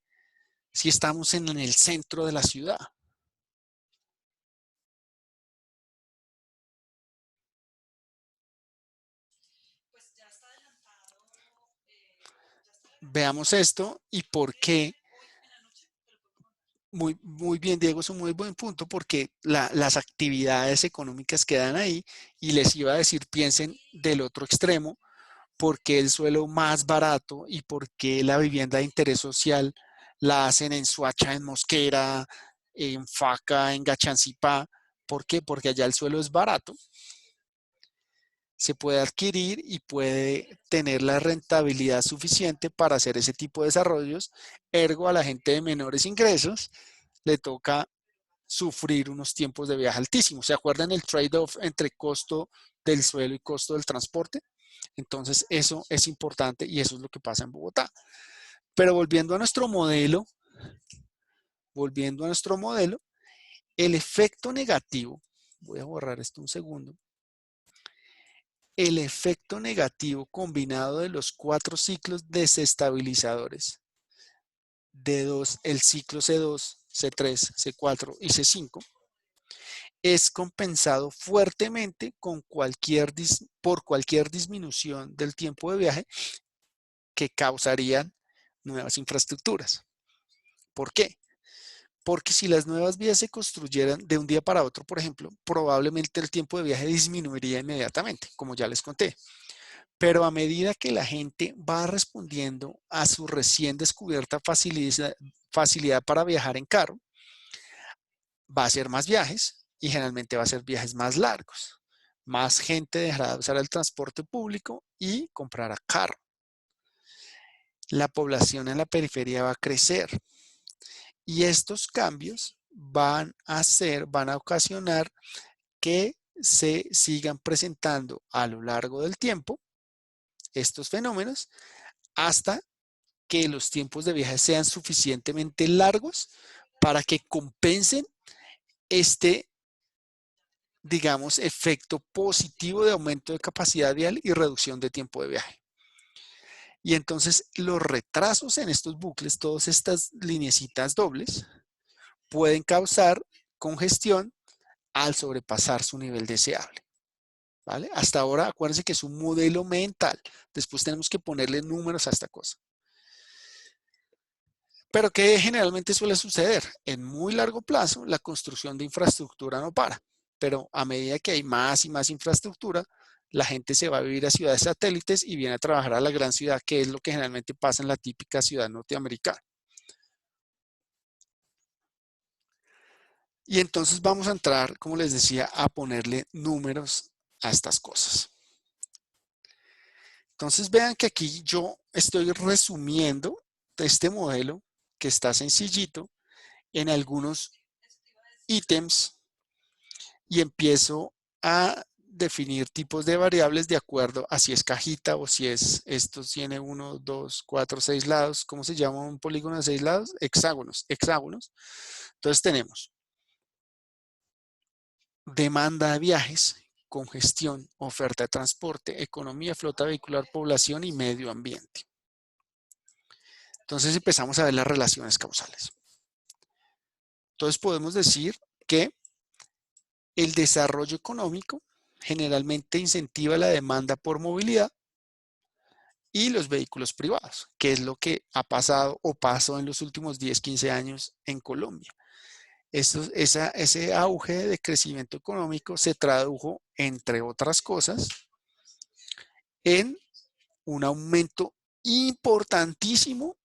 Speaker 1: si estamos en el centro de la ciudad? Veamos esto y por qué. Muy bien, Diego, es un muy buen punto porque las actividades económicas quedan ahí y les iba a decir, piensen del otro extremo, por qué el suelo más barato y por qué la vivienda de interés social la hacen en Suacha, en Mosquera, en Faca, en Gachancipá. ¿Por qué? Porque allá el suelo es barato, se puede adquirir y puede tener la rentabilidad suficiente para hacer ese tipo de desarrollos. Ergo, a la gente de menores ingresos le toca sufrir unos tiempos de viaje altísimos. ¿Se acuerdan el trade-off entre costo del suelo y costo del transporte? Entonces, eso es importante y eso es lo que pasa en Bogotá. Pero volviendo a nuestro modelo, volviendo a nuestro modelo, el efecto negativo, voy a borrar esto un segundo, el efecto negativo combinado de los 4 ciclos desestabilizadores el ciclo C2, C3, C4 y C5, es compensado fuertemente por cualquier disminución del tiempo de viaje que causarían nuevas infraestructuras. ¿Por qué? Porque si las nuevas vías se construyeran de un día para otro, por ejemplo, probablemente el tiempo de viaje disminuiría inmediatamente, como ya les conté. Pero a medida que la gente va respondiendo a su recién descubierta facilidad para viajar en carro, va a hacer más viajes y generalmente va a ser viajes más largos. Más gente dejará de usar el transporte público y comprará carro. La población en la periferia va a crecer y estos cambios van a ocasionar que se sigan presentando a lo largo del tiempo estos fenómenos hasta que los tiempos de viaje sean suficientemente largos para que compensen este, digamos, efecto positivo de aumento de capacidad vial y reducción de tiempo de viaje. Y entonces los retrasos en estos bucles, todas estas lineecitas dobles, pueden causar congestión al sobrepasar su nivel deseable. ¿Vale? Hasta ahora, acuérdense que es un modelo mental. Después tenemos que ponerle números a esta cosa. Pero ¿qué generalmente suele suceder? En muy largo plazo, la construcción de infraestructura no para. Pero a medida que hay más y más infraestructura, la gente se va a vivir a ciudades satélites y viene a trabajar a la gran ciudad, que es lo que generalmente pasa en la típica ciudad norteamericana. Y entonces vamos a entrar, como les decía, a ponerle números a estas cosas. Entonces vean que aquí yo estoy resumiendo este modelo que está sencillito en algunos ítems y empiezo a definir tipos de variables de acuerdo a si es cajita o si es, esto tiene 1, 2, 4, 6 lados. ¿Cómo se llama un polígono de 6 lados? Hexágonos. Entonces tenemos demanda de viajes, congestión, oferta de transporte, economía, flota vehicular, población y medio ambiente. Entonces empezamos a ver las relaciones causales. Entonces podemos decir que el desarrollo económico generalmente incentiva la demanda por movilidad y los vehículos privados, que es lo que ha pasado o pasó en los últimos 10, 15 años en Colombia. Ese auge de crecimiento económico se tradujo, entre otras cosas, en un aumento importantísimo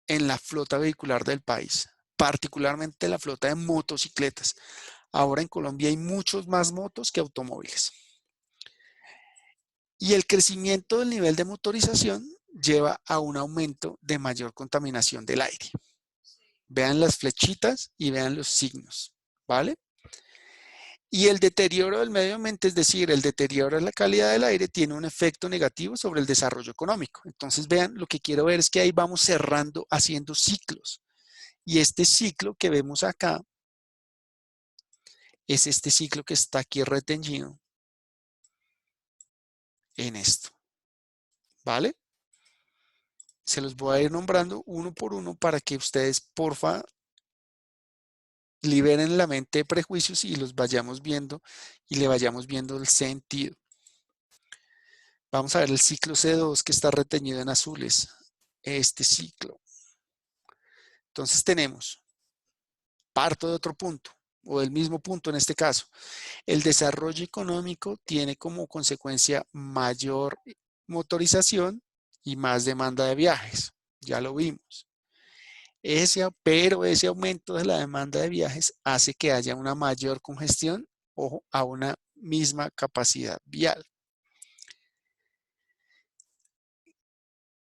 Speaker 1: en la flota vehicular del país, particularmente la flota de motocicletas. Ahora en Colombia hay muchos más motos que automóviles. Y el crecimiento del nivel de motorización lleva a un aumento de mayor contaminación del aire. Vean las flechitas y vean los signos, ¿vale? Y el deterioro del medio ambiente, es decir, el deterioro de la calidad del aire, tiene un efecto negativo sobre el desarrollo económico. Entonces, vean, lo que quiero ver es que ahí vamos cerrando, haciendo ciclos. Y este ciclo que vemos acá es este ciclo que está aquí retenido en esto, ¿vale? Se los voy a ir nombrando uno por uno para que ustedes, porfa, liberen la mente de prejuicios y los vayamos viendo y le vayamos viendo el sentido. Vamos a ver el ciclo C2 que está retenido en azules. Este ciclo. Entonces tenemos, parto de otro punto, o del mismo punto en este caso. El desarrollo económico tiene como consecuencia mayor motorización y más demanda de viajes. Ya lo vimos. Pero ese aumento de la demanda de viajes hace que haya una mayor congestión o a una misma capacidad vial.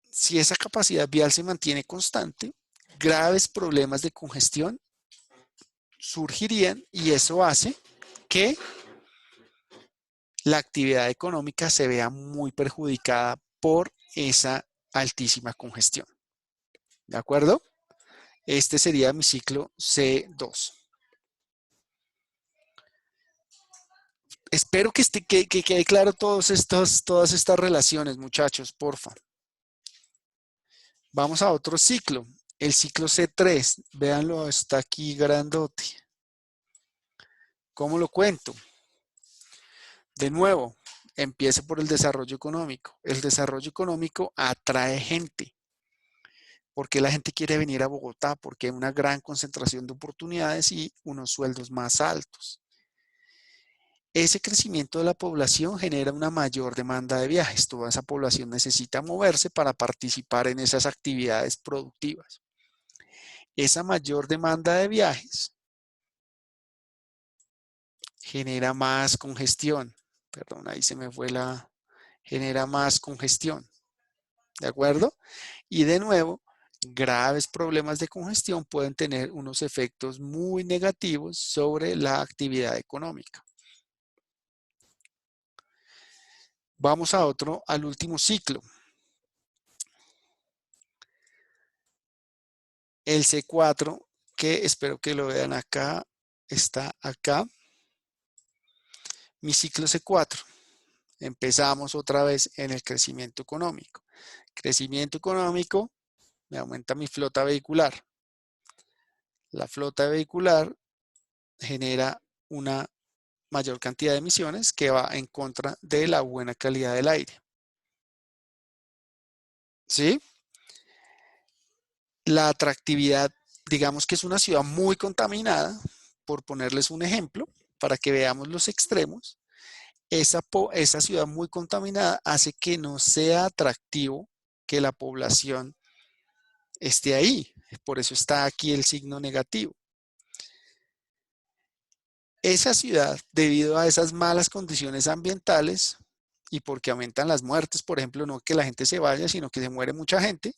Speaker 1: Si esa capacidad vial se mantiene constante, graves problemas de congestión surgirían y eso hace que la actividad económica se vea muy perjudicada por esa altísima congestión. ¿De acuerdo? Este sería mi ciclo C2. Espero que quede claro todas estas relaciones, muchachos, porfa. Vamos a otro ciclo. El ciclo C3. Véanlo, está aquí grandote. ¿Cómo lo cuento? De nuevo, empiece por el desarrollo económico. El desarrollo económico atrae gente. ¿Por qué la gente quiere venir a Bogotá? Porque hay una gran concentración de oportunidades y unos sueldos más altos. Ese crecimiento de la población genera una mayor demanda de viajes. Toda esa población necesita moverse para participar en esas actividades productivas. Esa mayor demanda de viajes genera más congestión. Perdón, ahí se me fue la... Genera más congestión. ¿De acuerdo? Y de nuevo, graves problemas de congestión pueden tener unos efectos muy negativos sobre la actividad económica. Vamos al último ciclo. El C4, que espero que lo vean acá, está acá. Mi ciclo C4. Empezamos otra vez en el crecimiento económico. Crecimiento económico, me aumenta mi flota vehicular. La flota vehicular genera una mayor cantidad de emisiones que va en contra de la buena calidad del aire. ¿Sí? La atractividad, digamos que es una ciudad muy contaminada, por ponerles un ejemplo, para que veamos los extremos. Esa ciudad muy contaminada hace que no sea atractivo que la población esté ahí. Por eso está aquí el signo negativo. Esa ciudad, debido a esas malas condiciones ambientales y porque aumentan las muertes, por ejemplo, no que la gente se vaya, sino que se muere mucha gente,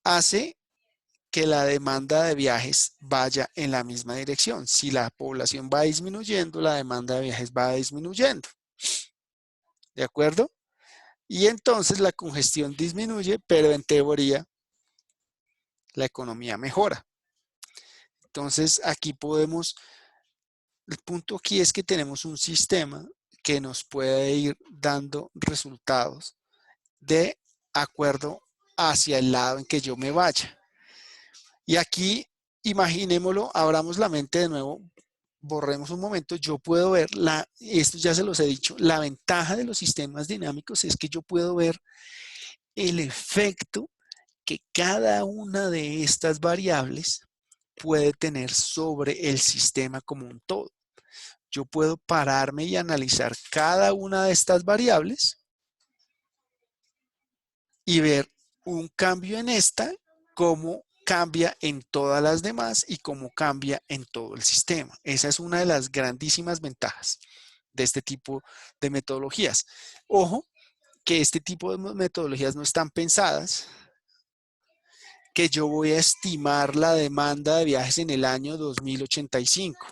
Speaker 1: hace que la demanda de viajes vaya en la misma dirección. Si la población va disminuyendo, la demanda de viajes va disminuyendo. ¿De acuerdo? Y entonces la congestión disminuye, pero en teoría la economía mejora. Entonces aquí el punto aquí es que tenemos un sistema que nos puede ir dando resultados de acuerdo hacia el lado en que yo me vaya. Y aquí, imaginémoslo, abramos la mente de nuevo, borremos un momento, yo puedo ver, esto ya se los he dicho, la ventaja de los sistemas dinámicos es que yo puedo ver el efecto que cada una de estas variables puede tener sobre el sistema como un todo. Yo puedo pararme y analizar cada una de estas variables y ver un cambio en esta, cómo cambia en todas las demás y cómo cambia en todo el sistema. Esa es una de las grandísimas ventajas de este tipo de metodologías. Ojo, que este tipo de metodologías no están pensadas que yo voy a estimar la demanda de viajes en el año 2085.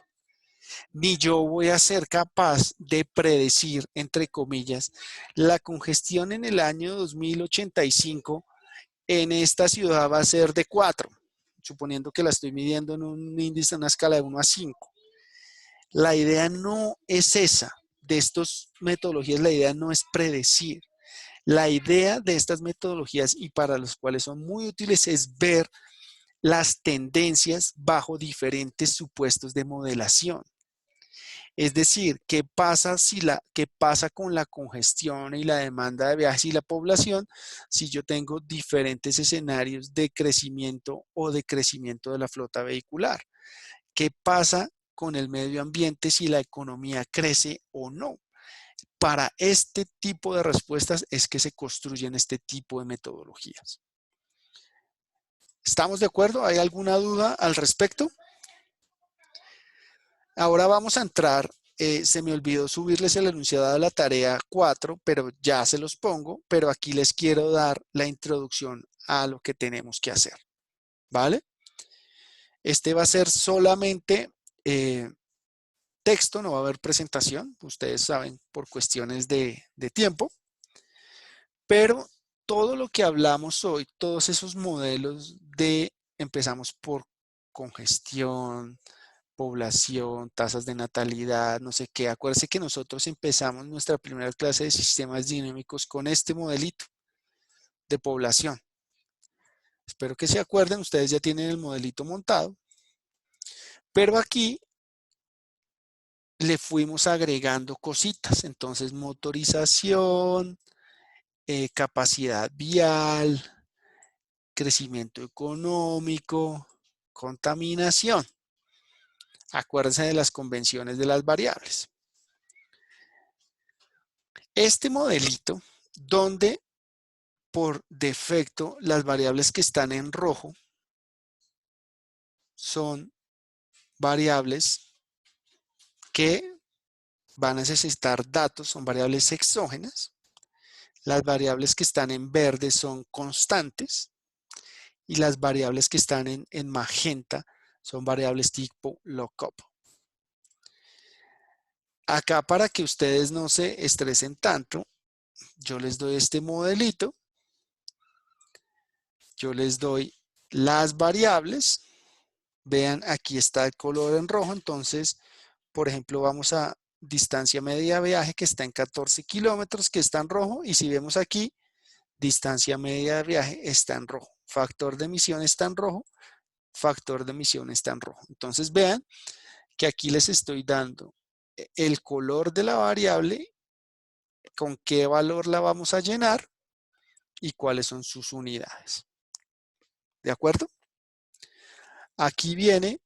Speaker 1: Ni yo voy a ser capaz de predecir, entre comillas, la congestión en el año 2085 en esta ciudad va a ser de 4, suponiendo que la estoy midiendo en un índice, en una escala de 1 a 5. La idea no es esa. De estas metodologías, la idea no es predecir. La idea de estas metodologías y para los cuales son muy útiles es ver las tendencias bajo diferentes supuestos de modelación. Es decir, qué pasa con la congestión y la demanda de viajes y la población si yo tengo diferentes escenarios de crecimiento o decrecimiento de la flota vehicular? ¿Qué pasa con el medio ambiente si la economía crece o no? Para este tipo de respuestas es que se construyen este tipo de metodologías. ¿Estamos de acuerdo? ¿Hay alguna duda al respecto? Ahora vamos a entrar, se me olvidó subirles el enunciado de la tarea 4, pero ya se los pongo, pero aquí les quiero dar la introducción a lo que tenemos que hacer, ¿vale? Este va a ser solamente texto, no va a haber presentación, ustedes saben, por cuestiones de tiempo, pero todo lo que hablamos hoy, todos esos modelos de empezamos por congestión, población, tasas de natalidad, no sé qué. Acuérdense que nosotros empezamos nuestra primera clase de sistemas dinámicos con este modelito de población. Espero que se acuerden, ustedes ya tienen el modelito montado, pero aquí le fuimos agregando cositas. Entonces, motorización, capacidad vial, crecimiento económico, contaminación. Acuérdense de las convenciones de las variables. Este modelito, donde por defecto las variables que están en rojo son variables que van a necesitar datos, son variables exógenas. Las variables que están en verde son constantes y las variables que están en magenta son variables tipo lookup. Acá, para que ustedes no se estresen tanto, yo les doy este modelito, yo les doy las variables, vean, aquí está el color en rojo, entonces, por ejemplo, vamos a distancia media de viaje, que está en 14 kilómetros, que está en rojo, y si vemos aquí, distancia media de viaje está en rojo, factor de emisión está en rojo, factor de emisión está en rojo. Entonces vean que aquí les estoy dando el color de la variable, con qué valor la vamos a llenar y cuáles son sus unidades. ¿De acuerdo? Aquí viene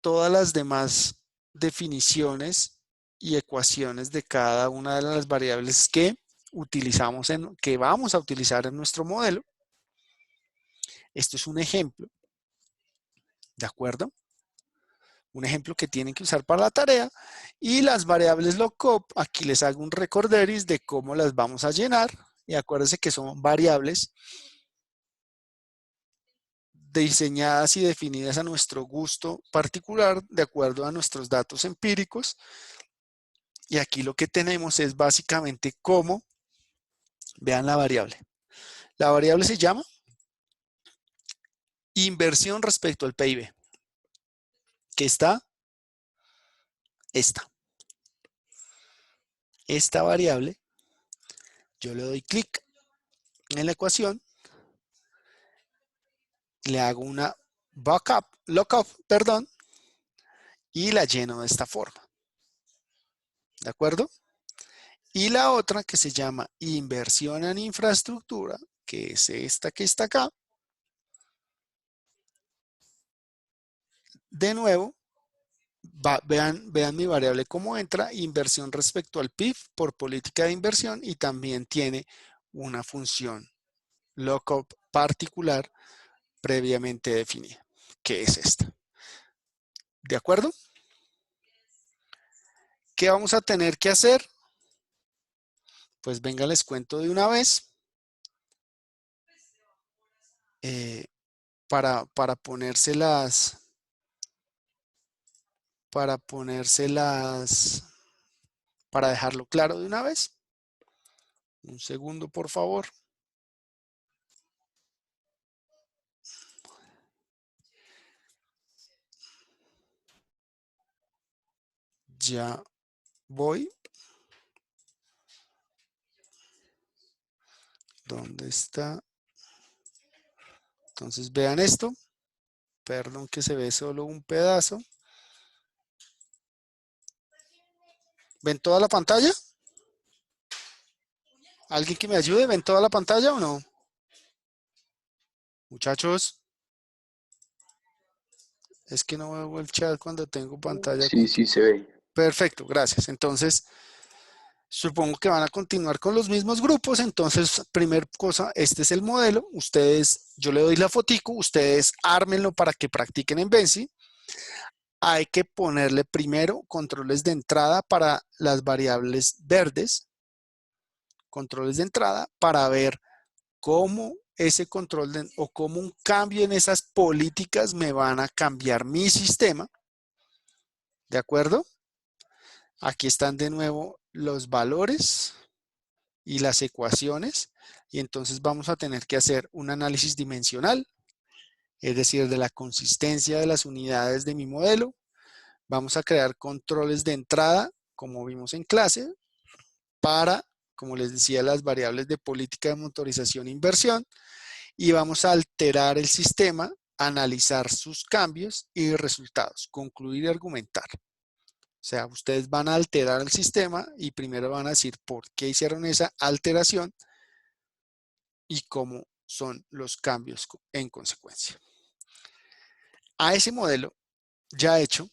Speaker 1: todas las demás definiciones y ecuaciones de cada una de las variables que utilizamos, que vamos a utilizar en nuestro modelo. Esto es un ejemplo, ¿de acuerdo? Un ejemplo que tienen que usar para la tarea. Y las variables lookup, aquí les hago un recorderis de cómo las vamos a llenar. Y acuérdense que son variables diseñadas y definidas a nuestro gusto particular, de acuerdo a nuestros datos empíricos. Y aquí lo que tenemos es básicamente cómo, vean la variable. La variable se llama inversión respecto al PIB, que está esta variable. Yo le doy clic en la ecuación, le hago una lookup, perdón, y la lleno de esta forma. ¿De acuerdo? Y la otra, que se llama inversión en infraestructura, que es esta que está acá. De nuevo, vean mi variable cómo entra, inversión respecto al PIB por política de inversión, y también tiene una función lookup particular previamente definida, que es esta. ¿De acuerdo? ¿Qué vamos a tener que hacer? Pues venga, les cuento de una vez. Para dejarlo claro de una vez. Un segundo, por favor. Ya voy. ¿Dónde está? Entonces vean esto. Perdón que se ve solo un pedazo. ¿Ven toda la pantalla? ¿Alguien que me ayude? ¿Ven toda la pantalla o no? Muchachos, es que no veo el chat cuando tengo pantalla.
Speaker 3: Sí, sí se ve.
Speaker 1: Perfecto, gracias. Entonces, supongo que van a continuar con los mismos grupos. Entonces, primer cosa, este es el modelo. Ustedes, yo le doy la fotico, ustedes ármenlo para que practiquen en Vensi. Hay que ponerle primero controles de entrada para las variables verdes. Controles de entrada para ver cómo ese control o cómo un cambio en esas políticas me van a cambiar mi sistema. ¿De acuerdo? Aquí están de nuevo los valores y las ecuaciones, y entonces vamos a tener que hacer un análisis dimensional es decir, de la consistencia de las unidades de mi modelo. Vamos a crear controles de entrada, como vimos en clase, para, como les decía, las variables de política de motorización e inversión, y vamos a alterar el sistema, analizar sus cambios y resultados, concluir y argumentar. O sea, ustedes van a alterar el sistema y primero van a decir por qué hicieron esa alteración y cómo son los cambios en consecuencia. A ese modelo ya hecho,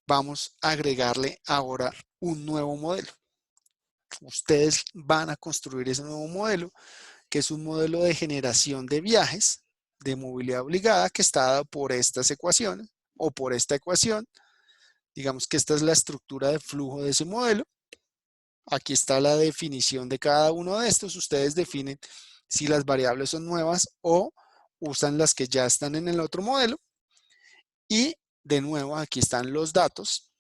Speaker 1: vamos a agregarle ahora un nuevo modelo. Ustedes van a construir ese nuevo modelo, que es un modelo de generación de viajes de movilidad obligada que está dado por estas ecuaciones o por esta ecuación. Digamos que esta es la estructura de flujo de ese modelo. Aquí está la definición de cada uno de estos. Ustedes definen si las variables son nuevas o usan las que ya están en el otro modelo. Y de nuevo, aquí están los datos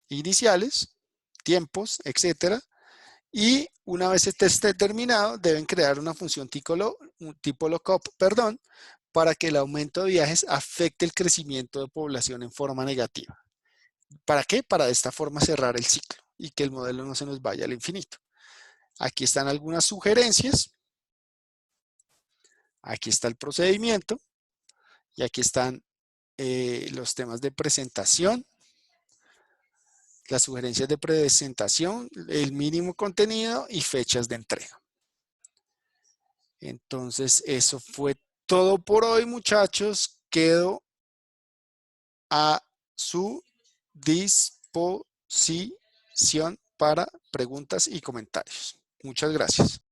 Speaker 1: iniciales, tiempos, etcétera. Y una vez esté terminado, deben crear una función tipo lookup, para que el aumento de viajes afecte el crecimiento de población en forma negativa. ¿Para qué? Para de esta forma cerrar el ciclo y que el modelo no se nos vaya al infinito. Aquí están algunas sugerencias. Aquí está el procedimiento. Y aquí están los temas de presentación, las sugerencias de presentación, el mínimo contenido y fechas de entrega. Entonces, eso fue todo por hoy, muchachos. Quedo a su disposición para preguntas y comentarios. Muchas gracias.